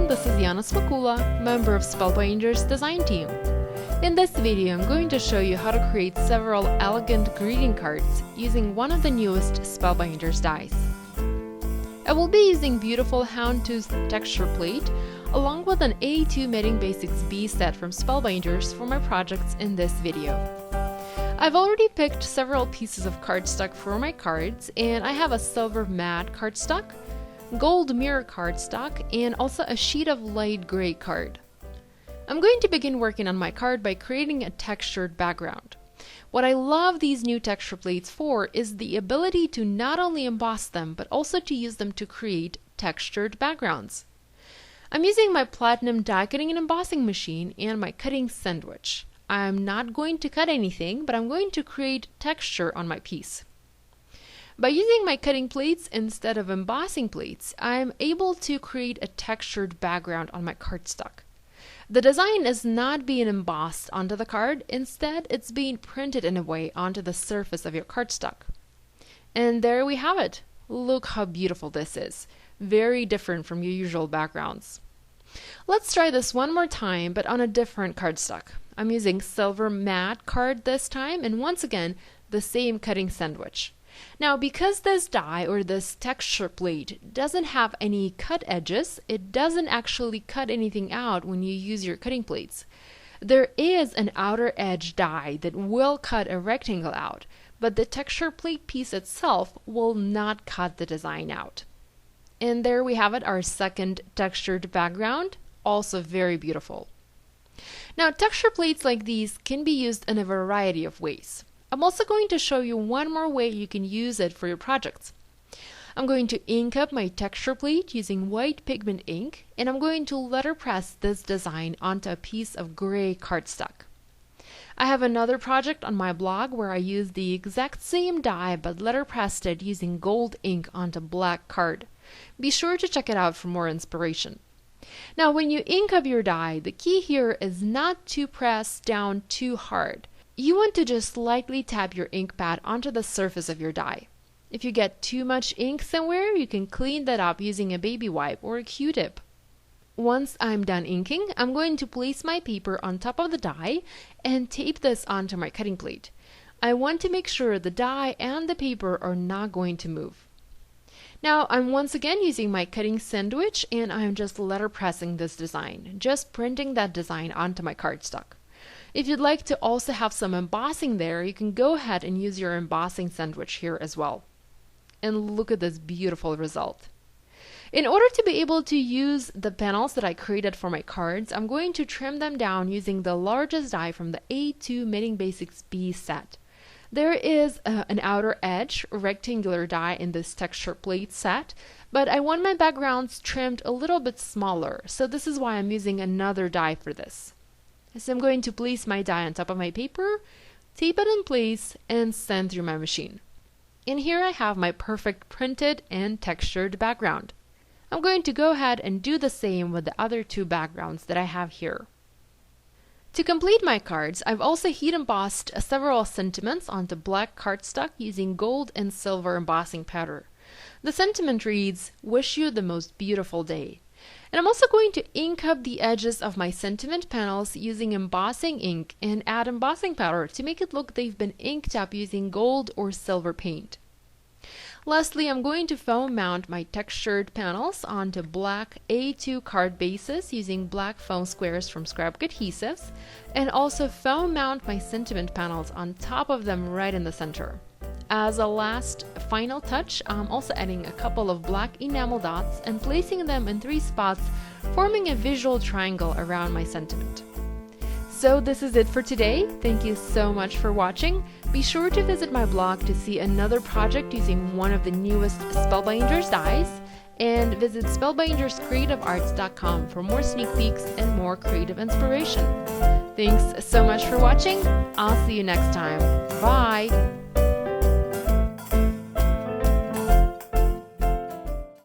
everyone, this is Yana Smakula, member of Spellbinders design team. In this video, I'm going to show you how to create several elegant greeting cards using one of the newest Spellbinders dies. I will be using beautiful Houndstooth Texture Plate along with an A2 Knitting Basics B set from Spellbinders for my projects in this video. I've already picked several pieces of cardstock for my cards, and I have a silver matte cardstock, gold mirror cardstock, and also a sheet of light gray card. I'm going to begin working on my card by creating a textured background. What I love these new texture plates for is the ability to not only emboss them, but also to use them to create textured backgrounds. I'm using my platinum die cutting and embossing machine and my cutting sandwich. I'm not going to cut anything, but I'm going to create texture on my piece. By using my cutting plates instead of embossing plates, I'm able to create a textured background on my cardstock. The design is not being embossed onto the card, instead it's being printed in a way onto the surface of your cardstock. And there we have it. Look how beautiful this is. Very different from your usual backgrounds. Let's try this one more time, but on a different cardstock. I'm using silver matte card this time, and once again, the same cutting sandwich. Now, because this die or this texture plate doesn't have any cut edges, it doesn't actually cut anything out when you use your cutting plates. There is an outer edge die that will cut a rectangle out, but the texture plate piece itself will not cut the design out. And there we have it, our second textured background, also very beautiful. Now, texture plates like these can be used in a variety of ways. I'm also going to show you one more way you can use it for your projects. I'm going to ink up my texture plate using white pigment ink, and I'm going to letterpress this design onto a piece of gray cardstock. I have another project on my blog where I used the exact same die but letterpressed it using gold ink onto black card. Be sure to check it out for more inspiration. Now, when you ink up your die, the key here is not to press down too hard. You want to just lightly tap your ink pad onto the surface of your die. If you get too much ink somewhere, you can clean that up using a baby wipe or a Q-tip. Once I'm done inking, I'm going to place my paper on top of the die and tape this onto my cutting plate. I want to make sure the die and the paper are not going to move. Now, I'm once again using my cutting sandwich, and I'm just letterpressing this design, just printing that design onto my cardstock. If you'd like to also have some embossing there, you can go ahead and use your embossing sandwich here as well. And look at this beautiful result. In order to be able to use the panels that I created for my cards, I'm going to trim them down using the largest die from the A2 Knitting Basics B set. There is an outer edge rectangular die in this texture plate set, but I want my backgrounds trimmed a little bit smaller, so this is why I'm using another die for this. So I'm going to place my die on top of my paper, tape it in place, and send through my machine. And here I have my perfect printed and textured background. I'm going to go ahead and do the same with the other two backgrounds that I have here. To complete my cards, I've also heat embossed several sentiments onto black cardstock using gold and silver embossing powder. The sentiment reads, "Wish you the most beautiful day." And I'm also going to ink up the edges of my sentiment panels using embossing ink and add embossing powder to make it look they've been inked up using gold or silver paint. Lastly, I'm going to foam mount my textured panels onto black A2 card bases using black foam squares from Scrapbook Adhesives, and also foam mount my sentiment panels on top of them right in the center. As a last final touch, I'm also adding a couple of black enamel dots and placing them in 3 spots, forming a visual triangle around my sentiment. So this is it for today. Thank you so much for watching. Be sure to visit my blog to see another project using one of the newest Spellbinders dies, and visit spellbinderscreativearts.com for more sneak peeks and more creative inspiration. Thanks so much for watching. I'll see you next time. Bye!